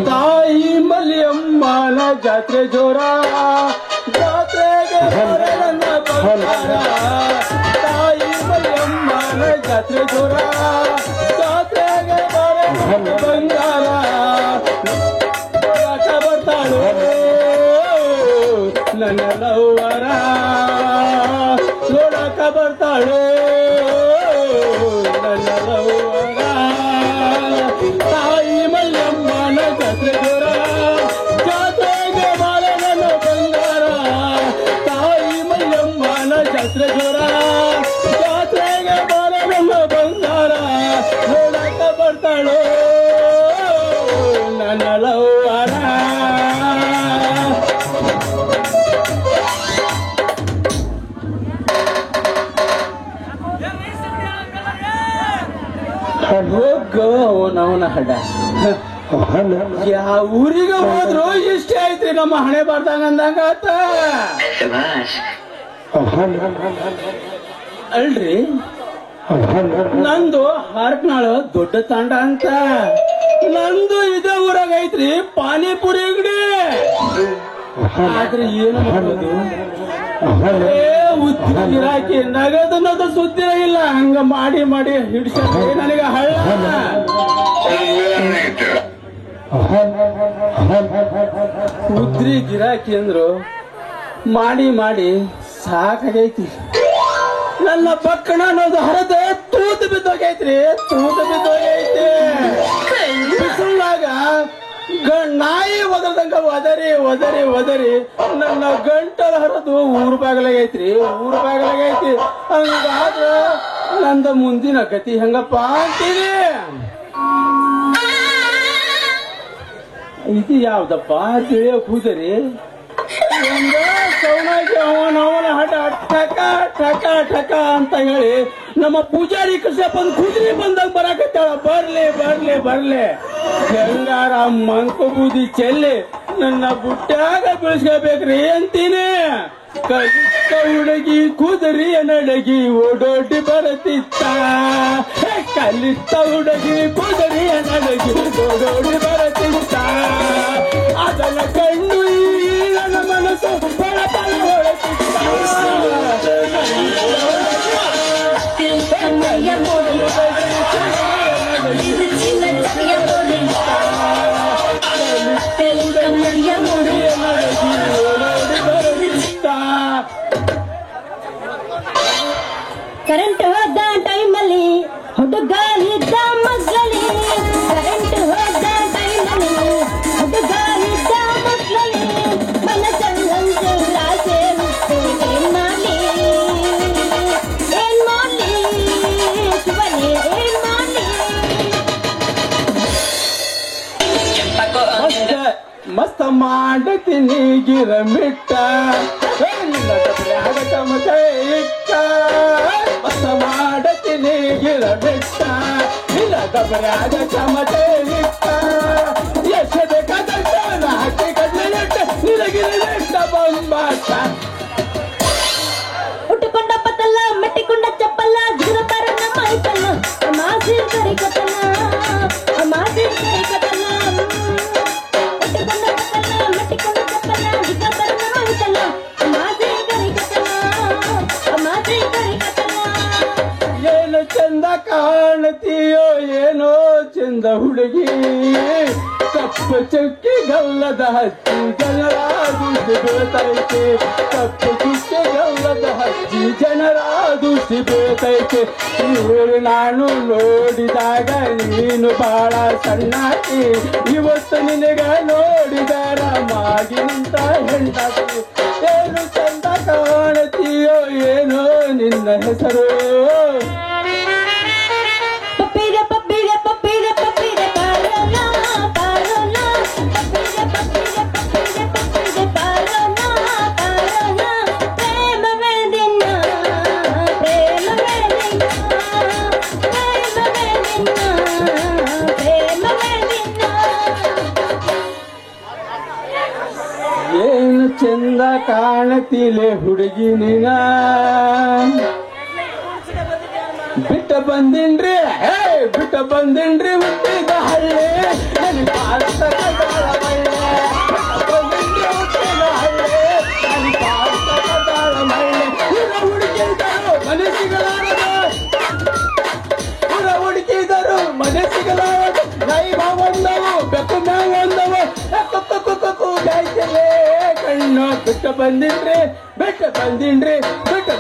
ತಾಯಿ ಮಲ್ಲಿಯಮ್ಮನ ಜಾತ್ರೆ ಜೋರ ಜಾತ್ರೆಗೆ ಬರೆ ನನ್ನ ಬಂಗಾರ ತಾಯಿ ಮಲ್ಲಿಯಮ್ಮನ ಜಾತ್ರೆ ಜೋರ ಜಾತ್ರೆಗೆ ಬರೆ ನನ್ನ ಬಂಗಾರ ಬರ್ತಾಳು ನನ್ನ ಲವ್ವರ ನೋಡಕ ಬರ್ತಾಳು ನನ್ನ ಲವ್ವರ ತಾಯಿ ಮಲ್ಲಮ್ಮನ ಜಾತ್ರೆ ಜೋರ ಜಾತ್ರೆಗೆ ಬಾಳೆ ನನ್ನ ಬಂಗಾರ ತಾಯಿ ಮಲ್ಲಮ್ಮನ ಜಾತ್ರೆ ಜೋರ ಜಾತ್ರೆಗೆ ಬಾಳೆ ನನ್ನ ಬಂಗಾರ ನೋಡಕ ಬರ್ತಾಳು ನನ್ನ ಲವ್ವರ ಅವನ ಹಡ ಯಾವ ಊರಿಗೆ ಹೋದ್ರು ಇಷ್ಟೇ ಐತ್ರಿ ನಮ್ಮ ಹಣೆ ಬರ್ದಂಗ ಅಂದಂಗ ಆತ ಅಲ್ರಿ ನಂದು ಹಾರ್ಕ್ನಾಳ ದೊಡ್ಡ ತಾಂಡ ಅಂತ ನಂದು ಇದೇ ಊರಾಗ ಐತ್ರಿ ಪಾನಿಪುರಿ ಅಂಗಡಿ ಆದ್ರೆ ಏನು ಮಾಡೋದು ಗಿರಾಕಿ ನಗದನ್ನೋದು ಸುದ್ದಿ ಇಲ್ಲ ಹಂಗ ಮಾಡಿ ಮಾಡಿ ಹಿಡ್ಸ ನನಗೆ ಹಳ್ಳ ಉದ್ರಿ ಗಿರಾಕಿ ಅಂದ್ರು ಮಾಡಿ ಮಾಡಿ ಸಾಕಾಗೈತಿ ನನ್ನ ಪಕ್ಕಣ ಅನ್ನೋದು ಹರದ ತೂತು ಬಿದ್ದೋಗೈತ್ರಿ ತೂತು ಬಿದ್ದೋಗೈತಿ ಬಿಸಿಲಾಗ ನಾಯಿ ಒದರ್ದಂಗ ಒದರಿ ಒದರಿ ಒದರಿ ನನ್ನ ಗಂಟಲ ಹರಿದು ಊರ್ ಬಾಗಲಾಗೈತ್ರಿ ಊರ್ ಬಾಗಲಾಗೈತಿ ಹಂಗಾದ್ರ ನಂದ ಮುಂದಿನ ಗತಿ ಹೆಂಗಪ್ಪ ಅಂತೀನಿ ಇದು ಯಾವ್ದಪ್ಪ ತಿಳಿಯೋ ಕೂದರಿ ಒಂದ ಸೌನಾಗಿ ಅವನ ಹಠ ಠಕ ಠಕ ಠಕ ಅಂತ ಹೇಳಿ ನಮ್ಮ ಪೂಜಾರಿ ಕೃಷ್ಣಪ್ಪನ್ ಕುದುರೆ ಬಂದಾಗ ಬರಾಕತ್ತಾಳ ಬರ್ಲಿ ಬರ್ಲಿ ಬರ್ಲಿ ಹೆಂಗಾರ ಮಂಕು ಬೂದಿ ಚೆಲ್ಲಿ ನನ್ನ ಬುಟ್ಟಾಗ ಬೀಳ್ಸ್ಕೋಬೇಕ್ರಿ ಅಂತೀನಿ ಕಲಿತ ಹುಡುಗಿ ಕುದುರೆಯ ನಡಗಿ ಓಡೋಡಿ ಬರತಿತ್ತ ಕಲಿತ ಹುಡುಗಿ ಕುದುರೆಯ ನಡಗಿ ಓಡೋಡಿ ಬರತಿತ್ತ ಅದನ್ನ ಕಣ್ಣು ನನ್ನ ಮನಸ್ಸು ಬಳ ಬಳ ಹೊರತಿತ್ತ ಕರೆಂಟ್ ಹೋದ ಟೈಮಲ್ಲಿ ಹುಡುಗ ಇದ್ದ ಮಗ್ಗಲಿ ಕರೆಂಟ್ ಹೋದ ಟೈಮಲ್ಲಿ ಹುಡುಗ ಇದ್ದ ಮಗ್ಗಲಿ ಮನ ಚಂದಂತೆಲ್ಲ ಸೇರಿತ್ತು ಏನ್ ಮಾಡ್ಲಿ ಶಿವನೇ ಏನ್ ಮಾಡ್ಲಿ ಮಸ್ತ ಮಾಡತೀನಿ ಗಿರಮಿಟ್ಟ ಚಮಚ ಇಟ್ಟ ಮಸ್ತ ಮಾಡತೀನಿ ಗಿರಮಿಟ್ಟ ಇಲ್ಲ ಗಬರಾಗ ಚಮಚ ಇಟ್ಟ ಎಷ್ಟು ಬೇಕಾದಷ್ಟ ಹಾಕಿ ಕಡ್ಲೆ ಇಟ್ಟ ನಿನಗಿರಲಿಟ್ಟ ಬೊಂಬಾಟ ಉಟ್ಟುಕೊಂಡ ಪತ್ತಲ್ಲ ಮೆಟ್ಟಿಕೊಂಡ ಚಪ್ಪಲ್ಲ ಗಿರ ಬರನ ಮೈತಲ್ಲ ಮಾಸಿ ಕರಿ ಕತ್ತಲ್ಲ ಮಾಸಿ ಕರಿ ಕತ್ತಲ್ಲ ಉಟ್ಟುಕೊಂಡ ಪತ್ತಲ್ಲ ಮೆಟ್ಟಿಕೊಂಡ ಚಪ್ಪಲ್ಲ ಗಿರ ಬರನ ಮೈತಲ್ಲ ಮಾಸಿ ಕರಿ ಕತ್ತಲ್ಲ ಮಾಸಿ ಕರಿ ಕತ್ತಲ್ಲ ಏನು ಚಂದ ಕಾಣತೀಯೋ ಏನೋ ಚಂದ ಹುಡುಗಿ ಕಪ್ಪು ಚುಕ್ಕಿ ಗಲ್ಲದ ಹಚ್ಚಿ ಜನರ ದೃಷ್ಟಿ ಬೀಳ್ತೈತೆ ಕಪ್ಪು ಚುಕ್ಕಿ ಗಲ್ಲದ ಹಚ್ಚಿ ಜನರ ದೃಷ್ಟಿ ಬೀಳ್ತೈತೆ ಇವರು ನಾನು ನೋಡಿದಾಗ ನೀನು ಬಹಳ ಸಣ್ಣಾಕಿ ಇವತ್ತು ನಿನಗ ನೋಡಿದರ ಮಾಗಿ ನಿಂತ ಹೆಣ್ಣಾಕಿ ಏನು ಚಂದ ಕಾಣತೀಯೋ ಏನೋ ನಿನ್ನ ಹೆಸರು ಪಪ್ಪಿರ ಪಪ್ಪಿರ ಪಪ್ಪಿರ ಪಪ್ಪಿರ ಪಾರೋನ ಪಾರೋನ ಪಪ್ಪಿರ ಪಪ್ಪಿರ ಪಪ್ಪಿರ ಪಪ್ಪಿರ ಪಾರೋನ ಪಾರೋನ ಪ್ರೇಮವೇ ದಿನ ಪ್ರೇಮವೇ ದಿನ ಪ್ರೇಮವೇ ದಿನ ಪ್ರೇಮವೇ ದಿನ ಏನು ಚಂದ ಕಾಣತಿಲೆ ಹುಡುಗಿ ನೀನ ಬಿಟ್ಟ ಬಂದಿನ್ರಿ ಬಿಟ್ಟ ಬಂದಿನ್ರಿ ಹುಟ್ಟಿದ ಹಳ್ಳಿ ನನಗೆ ನಾಯಿ ಬಾವು ಒಂದವು ಬೆಕ್ಕು ಮೇವು ಒಂದವು ಗಾಯ್ತಲೇ ಕಣ್ಣು ಬಿಟ್ಟು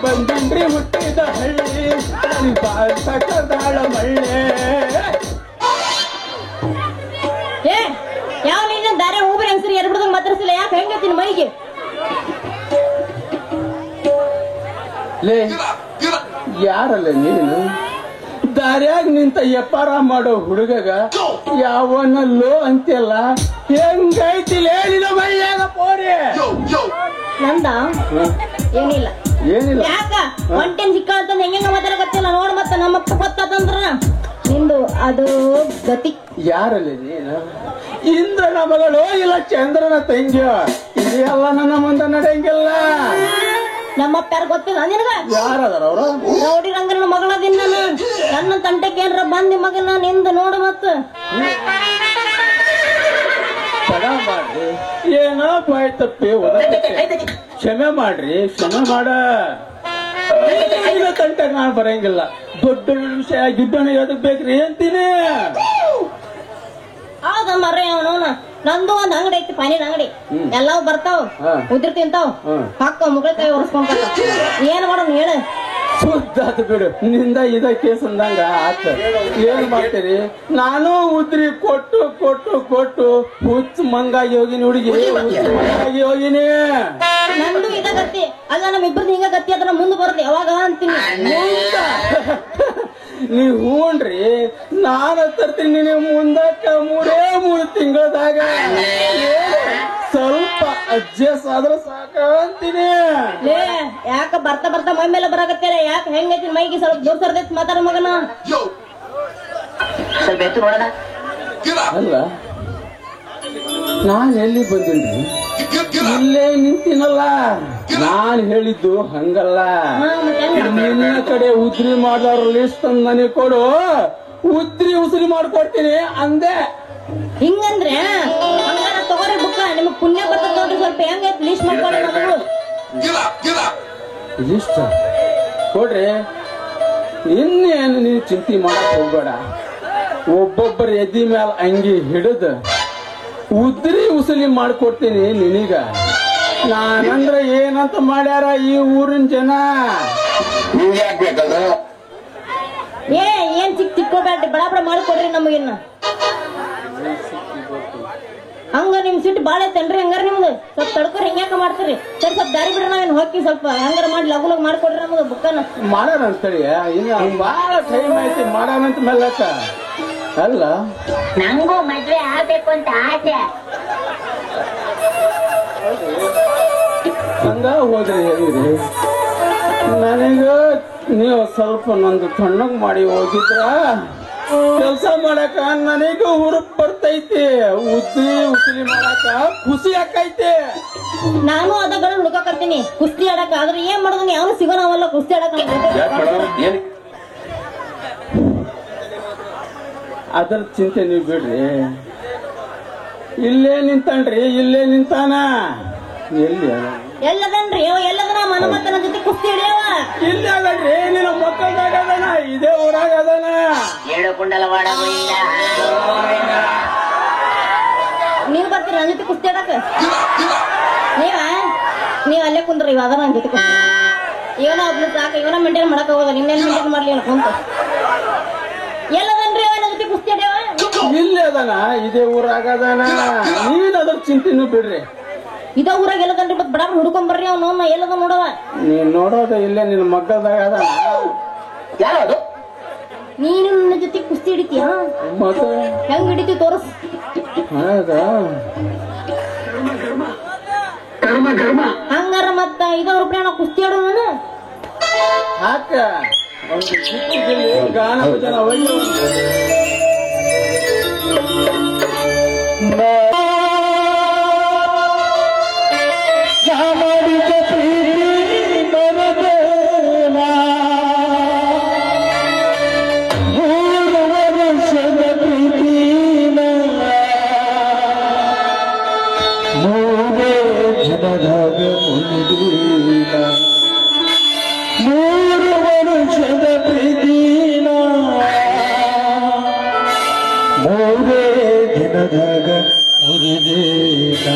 ಬಂದಿನ್ರಿ ಹುಟ್ಟಿದ ಹಳ್ಳಿ ಸಕದಾಳ ಮಳ್ಳೆ. ಏ ಯಾವ ನೀನ ದಾರೆ ಹೂಬಿನ ಹೆಂಗಸರಿ ಎರ್ಬಿಡ್ದಂಗ ಮಾತಾಡ್ಸಿಲ್ಲ ಯಾಕೆ ಹೆಂಗೈತಿನ ಮೈಗೆ ಲೇ ಯಾರಲ್ಲ ನೀನು ದಾರ್ಯಾಗ ನಿಂತ ವ್ಯಾಪಾರ ಮಾಡೋ ಹುಡುಗಗ ಯಾವನಲ್ಲೋ ಅಂತೆಲ್ಲ ಹೆಂಗೈತಿಲೇ ನಿನ್ನ ಮೈಯಾಗ ಪೋರಿ ನಂದ ಏನಿಲ್ಲ ಯಾಕ ಒಂಟೆನ್ ಸಿಕ್ಕ ಹೆಂಗ ಮಾತಾಡಕತ್ತಿಲ್ಲ ನೋಡ್ ಮತ್ತ ನಮ್ಮಪ್ಪ ಗೊತ್ತಾತಂದ್ರ ನಿಂದು ಅದು ಗತಿ. ಯಾರಲ್ಲಿ ನೀನು ಇಂದ್ರನ ಮಗಳು ಇಲ್ಲ ಚಂದ್ರನ ತಂಗಿಯ ಇದೆಲ್ಲ ನನ್ನ ಮುಂದೆ ನಡೆಯಂಗಿಲ್ಲ. ನಮ್ಮಪ್ಪ ಯಾರು ಗೊತ್ತಿಲ್ಲ ನಿನಗ ಯಾರದಾರ ಅವ್ರು ನೋಡಿ ರಂಗನ ಮಗಳದಿನ್ ನಾನು ನನ್ನ ತಂಟೆಗೆ ಏನ್ರ ಬಂದಿ ಮಗನ ನಿಂದ ನೋಡು ಮತ್ತ ತಡ ಮಾಡ್ರಿ ಏನೋ ಬಾಯ್ ತಪ್ಪಿ ಕ್ಷಮೆ ಮಾಡ್ರಿ ಕ್ಷಮೆ ಮಾಡ ತಂಟೆಗೆ ನಾನು ಬರಂಗಿಲ್ಲ. ದೊಡ್ಡ ವಿಷಯ ಗಿಡ್ಡನ ಎದಕ್ ಬೇಕ್ರಿ ಅಂತೀನಿ. ಆಗ ಮರ್ರಿ ಅವನವನ ನಂದು ಒಂದ್ ಅಂಗಡಿ ಐತಿ ಪಾನಿನ ಅಂಗಡಿ ಎಲ್ಲಾವ್ ಬರ್ತಾವ್ ಉದ್ರಿ ತಿಂತಾವ್ ಹಾಕೋ ಮುಗಳ ಕೈ ಒರೆಸ್ಕೊಂಡ್ ಏನ್ ಮಾಡೋಣ ಹೇಳ ಶುದ್ಧ ಆತು ಬಿಡು ನಿಂದ ಇದ ಕೇಸ್ ಅಂದಂಗ ಆತ ಏನ್ ಮಾಡ್ತೀರಿ. ನಾನು ಉದ್ರಿ ಕೊಟ್ಟು ಕೊಟ್ಟು ಕೊಟ್ಟು ಹುಚ್ಚ ಮಂಗಾಗಿ ಹೋಗಿನಿ ಹುಡುಗಿ ಮಂಗಾಗಿ ಹೋಗಿನಿ. ನಂದು ಇದ ಗತಿ ಅಲ್ಲ ನಮ್ಮಿಬ್ಬರದ್ದು ಹಿಂಗ ಗತಿ ಅದನ್ನ ಮುಂದೆ ಬರುತ್ತೆ ಯಾವಾಗ ಅಂತೀನಿ. ನೀವ್ ಹೂನ್ರಿ ನಾನ ತರ್ತೀನಿ ನೀವು ಮುಂದಕ್ಕ 3 ತಿಂಗಳದಾಗ ಸ್ವಲ್ಪ ಅಡ್ಜಸ್ಟ್ ಆದ್ರೆ ಸಾಕ ಅಂತೀನಿ. ಯಾಕ ಬರ್ತಾ ಬರ್ತಾ ಮೈ ಮೇಲೆ ಬರಾಕತ್ತೇರ ಯಾಕೆ ಹೆಂಗೈತಿ ಮೈಗೆ ಸ್ವಲ್ಪ ದೂರ ಸರ್ದೈತಿ ಮಾತಾಡ ಮಗನ ಅಲ್ಲ ನಾನ್ ಎಲ್ಲಿ ಬಂದಿನ್ರಿ ಇಲ್ಲೇ ನಿಂತಿನಲ್ಲ. ನಾನ್ ಹೇಳಿದ್ದು ಹಂಗಲ್ಲ ನಿನ್ನ ಕಡೆ ಉದ್ರಿ ಮಾಡೋರ್ ಲಿಸ್ಟ್ ನನಗೆ ಕೊಡು ಉದ್ರಿ ಉಸಿರಿ ಮಾಡ್ಕೊಡ್ತೀನಿ ಅಂದೆ. ಹಿಂಗಂದ್ರೆ ಹಂಗಾರ ತಗೋರಿ ಬುಕ್ಕ ನಿಮಗ್ ಪುಣ್ಯ ಬರ್ತದ ನೋಡ್ರಿ ಸ್ವಲ್ಪ ಹೆಂಗೈತಿ ಲಿಸ್ಟ್ ಮಾಡ್ಕೊಡ್ರಿ ನಮಗೂ ಲಿಸ್ಟ್ ಕೊಡ್ರಿ. ಇನ್ನೇನು ನೀವು ಚಿಂತೆ ಮಾಡಕ್ ಹೋಗ್ಬೇಡ. ಒಬ್ಬೊಬ್ಬರ ಎದಿ ಮ್ಯಾಲ ಅಂಗಿ ಹಿಡಿದು ಉದ್ರಿ ಉಸಲಿ ಮಾಡ್ಕೊಡ್ತೀನಿ ನಿನಗ. ನಾನಂದ್ರ ಏನಂತ ಮಾಡ್ಯಾರ ಈ ಊರಿನ ಜನ. ಏನ್ ಚಿಕ್ಕೋಬೇಡ್ರಿ ಬಡ ಬಡ ಮಾಡ್ಕೊಡ್ರಿ ನಮಗಿನ್ನ. ಹಂಗ ನಿಮ್ ಸಿಟ್ಟು ಬಾಳ ಐತೇನ್ರಿ ಹಂಗಾರ ನಿಮ್ದು ಸ್ವಲ್ಪ ತಡ್ಕೊರಿ ಹೆಂಗ್ಯಾಕ ಮಾಡ್ತೀರಿ ಸರಿ ಸ್ವಲ್ಪ ದಾರಿ ಬಿಡ್ರಿ ನಾವೇನ್ ಹೋಗಿ ಸ್ವಲ್ಪ ಹಂಗಾರ ಮಾಡಿ ಲಗು ಲಗು ಮಾಡ್ಕೊಡ್ರಿ ನಮಗ ಬುಕ್ಕನ ಮಾಡೋಣ ಅಂತೇಳಿ ಇನ್ನು ಬಾಳ ಟೈಮ್ ಐತಿ ಮಾಡೋಣಂತ ಮೇಲಕ್ಕ ಅಲ್ಲ ನಂಗೂ ಮದ್ವೆ ಆಗ್ಬೇಕು ಅಂತ ಆಸೆ. ಹಂಗ ಹೋದ್ರಿ ಹೆಂಗ್ರಿ ನನಗ ನೀವು ಸ್ವಲ್ಪ ನಂದು ತಣ್ಣಗ್ ಮಾಡಿ ಹೋಗಿದ್ರ ಕೆಲಸ ಮಾಡಕ ನನಗ ಹುರುಪ್ ಬರ್ತೈತಿ. ಉದ್ರಿ ಉಸಿಲಿ ಮಾಡಕ ಖುಷಿ ಆಕೈತಿ. ನಾನು ಅದಗಳು ಹುಡುಕಕತ್ತೀನಿ ಕುಸ್ತಿ ಆಡಕ ಆದ್ರೆ ಏನ್ ಮಾಡೋದು ಯಾವನು ಸಿಗೋಣವಲ್ಲ ಕುಸ್ತಿ ಆಡಕ. ಅದ್ರ ಚಿಂತೆ ನೀವು ಬಿಡ್ರಿ. ಇಲ್ಲೇ ನಿಂತಾನ್ರಿ ಇಲ್ಲೇ ನಿಂತಾನ. ಎಲ್ಲಿ ಎಲ್ಲದನ್ರಿ ಎಲ್ಲದನ ಮನಮತ್ತನ ಜೊತೆ ಕುಸ್ತಿ ಹಿಡಿಯವ ಇಲ್ಲಿ ಆಗಲ್ರಿ ನಿನ್ನ ಮಕ್ಕಳದಾಗ ಅದಾನ ಇದೇ ಊರಾಗ ಅದಾನ. 7 ಕುಂಡಲವಾಡ ನೀವ್ ಬರ್ತೀರಿ ನನ್ನ ಜೊತೆ ಕುಸ್ತಿ ಆಡಕ ನೀವ್ ಅಲ್ಲೇ ಕುಂದ್ರಿ ಇವಾಗ ನನ್ನ ಜೊತೆ ಕುಸ್ತಿ ಇವನ ಒಬ್ನ ಸಾಕ ಇವನ ಮೇಂಟೈನ್ ಮಾಡಕ್ ಹೋಗೋದ ನಿನ್ನೇನ್ ಮೇಂಟೈನ್ ಮಾಡ್ಲಿ ಅನ್ನ ಕುಂತ ಎಲ್ಲದನ್ರಿ ಅವನ ಜೊತೆ ಕುಸ್ತಿ ಆಡ್ಯಾವ ಇಲ್ಲಿ ಅದಾನ ಇದೇ ಊರಾಗ ಅದಾನ. ನೀನ್ ಅದ್ರ ಚಿಂತೆನೂ ಬಿಡ್ರಿ. ಇದ ಊರಾಗ ಎಲ್ಲದನ್ರಿ ಮತ್ ಬಡ ಹುಡ್ಕೊಂಡ್ ಬರ್ರಿ ಅವ್ನ ಎಲ್ಲದ ನೋಡವ ನೀನ್ ನೋಡೋದ ಇಲ್ಲೇ ನಿನ್ನ ಮಕ್ಕಳದಾಗ ಅದಾನ. ಯಾರು ನೀನು ನನ್ನ ಜೊತೆ ಕುಸ್ತಿ ಹಿಡಿತೀಯ ಮತ್ತೆ ಹೆಂಗ್ ಹಿಡಿತಿ ತೋರಿಸ್. ಹಂಗಾರ ಮತ್ತ ಇದವ್ರ ಪ್ರಾಣ ಕುಸ್ತಿ ಆಡೋಣ ಹಾಕ ಗಾನ ಭಜನ ಹೋಗಿ ಮನದಾಗ ಮುರಿದೇನ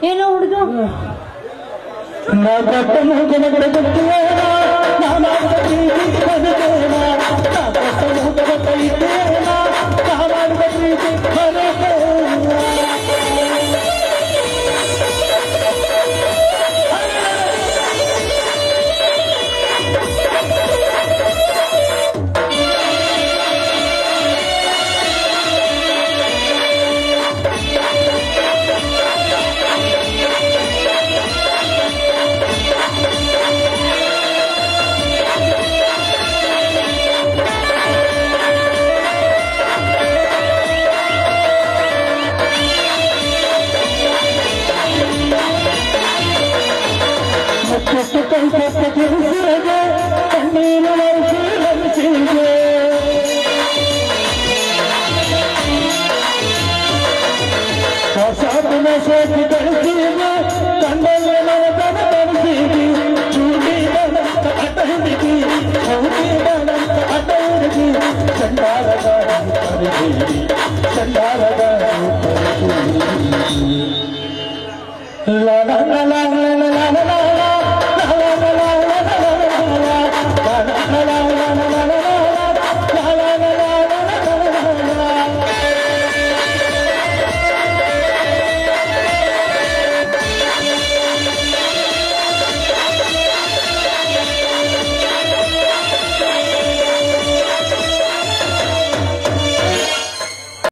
ಏನೋ ಹುಡುಗ la la la la